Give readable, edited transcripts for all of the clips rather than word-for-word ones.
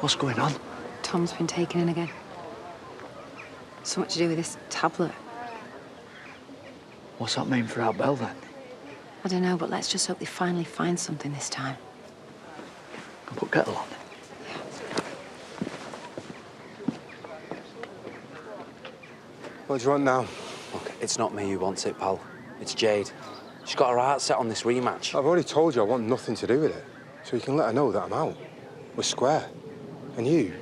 What's going on? Tom's been taken in again. Something to do with this tablet. What's that mean for our Bell, then? I don't know, but let's just hope they finally find something this time. Can put kettle on. What do you want now? Look, it's not me who wants it, pal. It's Jade. She's got her heart set on this rematch. I've already told you I want nothing to do with it. So you can let her know that I'm out. We're square. And you,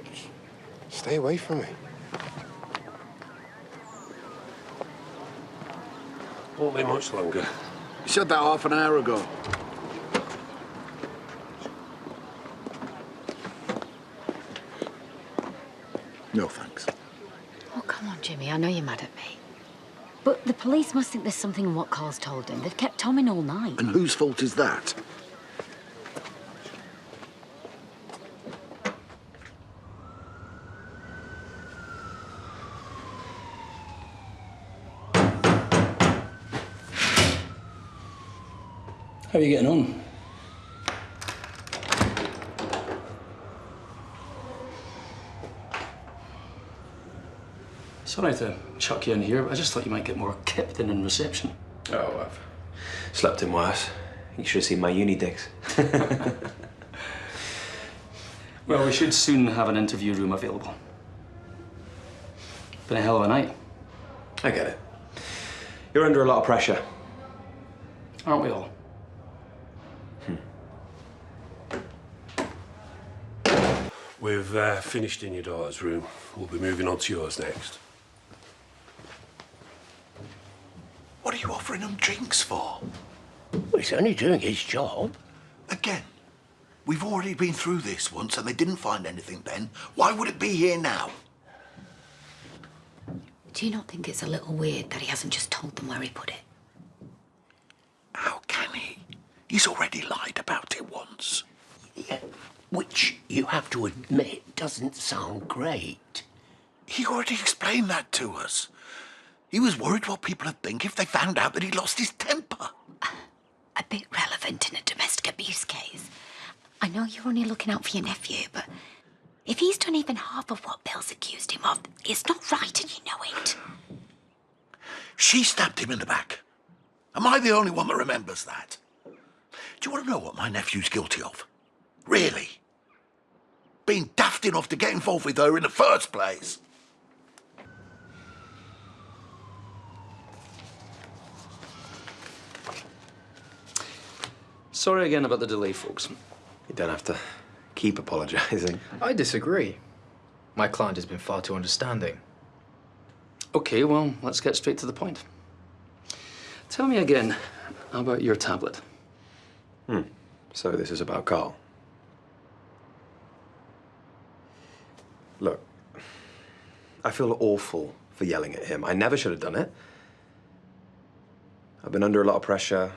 stay away from me. Won't be much longer. You said that half an hour ago. No, thanks. Oh, come on, Jimmy. I know you're mad at me. But the police must think there's something in what Carl's told him. They've kept Tom in all night. And whose fault is that? How are you getting on? Sorry to chuck you in here, but I just thought you might get more kip than in reception. Oh, I've slept in worse. You should have seen my uni digs. Well, we should soon have an interview room available. Been a hell of a night. I get it. You're under a lot of pressure. Aren't we all? We've finished in your daughter's room. We'll be moving on to yours next. What are you offering them drinks for? Well, he's only doing his job. Again, we've already been through this once and they didn't find anything then. Why would it be here now? Do you not think it's a little weird that he hasn't just told them where he put it? How can he? He's already lied about it once. Yeah, which, you have to admit, doesn't sound great. He already explained that to us. He was worried what people would think if they found out that he lost his temper. A bit relevant in a domestic abuse case. I know you're only looking out for your nephew, but if he's done even half of what Bill's accused him of, it's not right and you know it. She stabbed him in the back. Am I the only one that remembers that? Do you want to know what my nephew's guilty of? Really? Being daft enough to get involved with her in the first place. Sorry again about the delay, folks. You don't have to keep apologising. I disagree. My client has been far too understanding. Okay, well, let's get straight to the point. Tell me again about your tablet. So this is about Carl. Look, I feel awful for yelling at him. I never should have done it. I've been under a lot of pressure.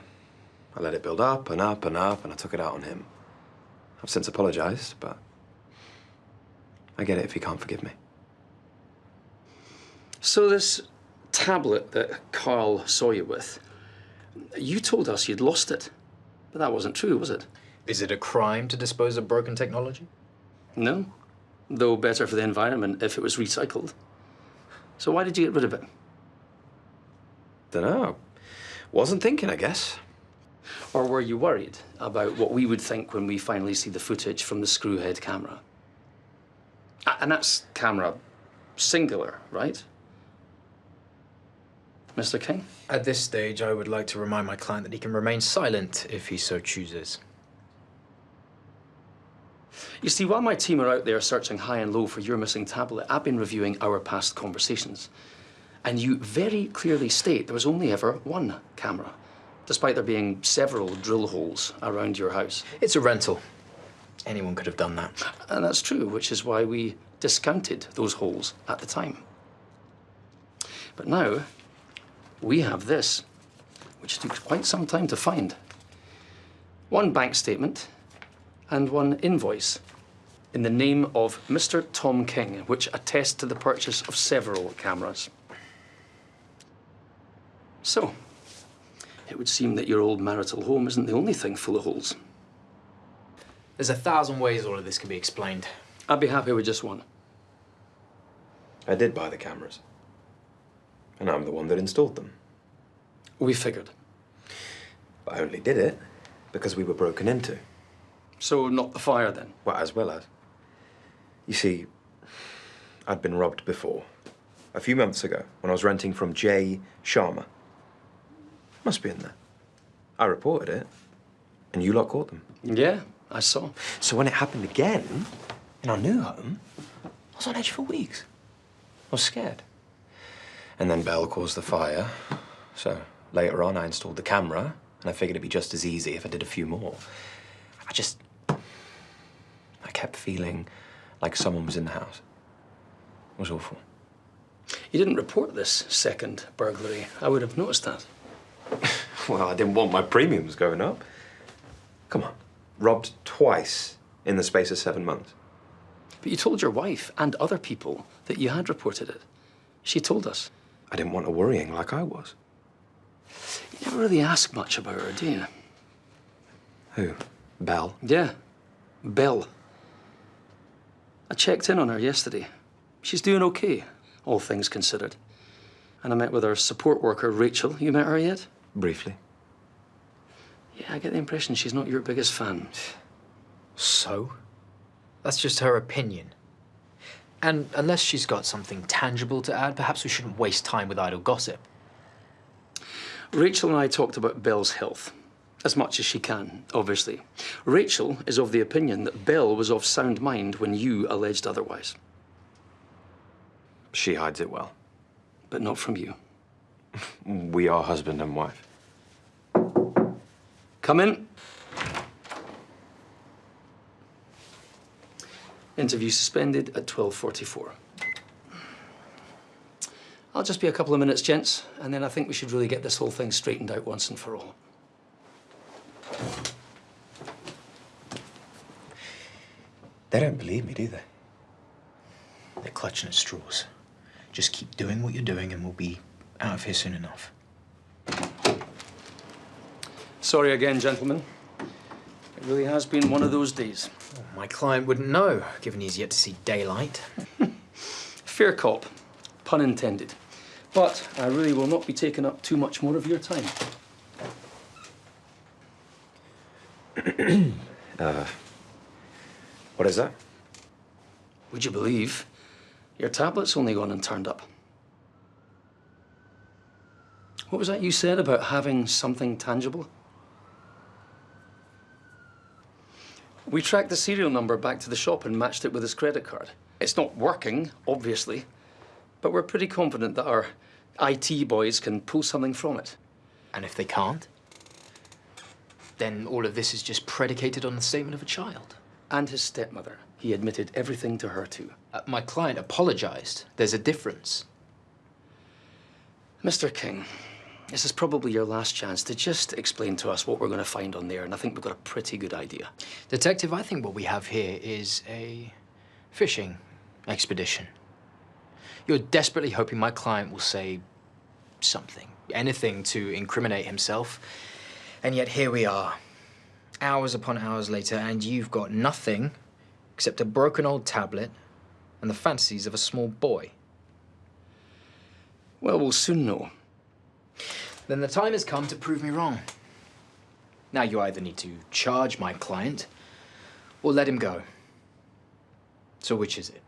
I let it build up and up and up, and I took it out on him. I've since apologized, but I get it if he can't forgive me. So this tablet that Carl saw you with, you told us you'd lost it, but that wasn't true, was it? Is it a crime to dispose of broken technology? No, though better for the environment if it was recycled. So why did you get rid of it? Dunno. Wasn't thinking, I guess. Or were you worried about what we would think when we finally see the footage from the screwhead camera? And that's camera singular, right? Mr. King? At this stage, I would like to remind my client that he can remain silent if he so chooses. You see, while my team are out there searching high and low for your missing tablet, I've been reviewing our past conversations. And you very clearly state there was only ever one camera, despite there being several drill holes around your house. It's a rental. Anyone could have done that. And that's true, which is why we discounted those holes at the time. But now, we have this, which took quite some time to find. One bank statement and one invoice in the name of Mr. Tom King, which attest to the purchase of several cameras. So, it would seem that your old marital home isn't the only thing full of holes. There's 1,000 ways all of this can be explained. I'd be happy with just one. I did buy the cameras. And I'm the one that installed them. We figured. But I only did it because we were broken into. So not the fire, then? Well, as well as. You see, I'd been robbed before. A few months ago, when I was renting from Jay Sharma. Must be in there. I reported it, and you lot caught them. Yeah, I saw. So when it happened again, in our new home, I was on edge for weeks. I was scared. And then Belle caused the fire. So later on, I installed the camera, and I figured it'd be just as easy if I did a few more. I kept feeling like someone was in the house. It was awful. You didn't report this second burglary. I would have noticed that. Well, I didn't want my premiums going up. Come on. Robbed twice in the space of 7 months. But you told your wife and other people that you had reported it. She told us. I didn't want her worrying like I was. You never really ask much about her, do you? Who? Belle? Yeah, Belle. I checked in on her yesterday. She's doing okay, all things considered. And I met with her support worker, Rachel. You met her yet? Briefly. Yeah, I get the impression she's not your biggest fan. So? That's just her opinion. And unless she's got something tangible to add, perhaps we shouldn't waste time with idle gossip. Rachel and I talked about Belle's health. As much as she can, obviously. Rachel is of the opinion that Belle was of sound mind when you alleged otherwise. She hides it well. But not from you. We are husband and wife. Come in. Interview suspended at 12:44. I'll just be a couple of minutes, gents, and then I think we should really get this whole thing straightened out once and for all. They don't believe me, do they? They're clutching at straws. Just keep doing what you're doing and we'll be out of here soon enough. Sorry again, gentlemen. It really has been one of those days. Well, my client wouldn't know, given he's yet to see daylight. Fair cop, pun intended. But I really will not be taking up too much more of your time. What is that? Would you believe your tablet's only gone and turned up? What was that you said about having something tangible? We tracked the serial number back to the shop and matched it with his credit card. It's not working, obviously, but we're pretty confident that our IT boys can pull something from it. And if they can't, then all of this is just predicated on the statement of a child. And his stepmother. He admitted everything to her, too. My client apologized. There's a difference. Mr. King, this is probably your last chance to just explain to us what we're going to find on there, and I think we've got a pretty good idea. Detective, I think what we have here is a fishing expedition. You're desperately hoping my client will say something, anything to incriminate himself, and yet here we are, hours upon hours later, and you've got nothing except a broken old tablet and the fantasies of a small boy. Well, we'll soon know. Then the time has come to prove me wrong. Now you either need to charge my client or let him go. So which is it?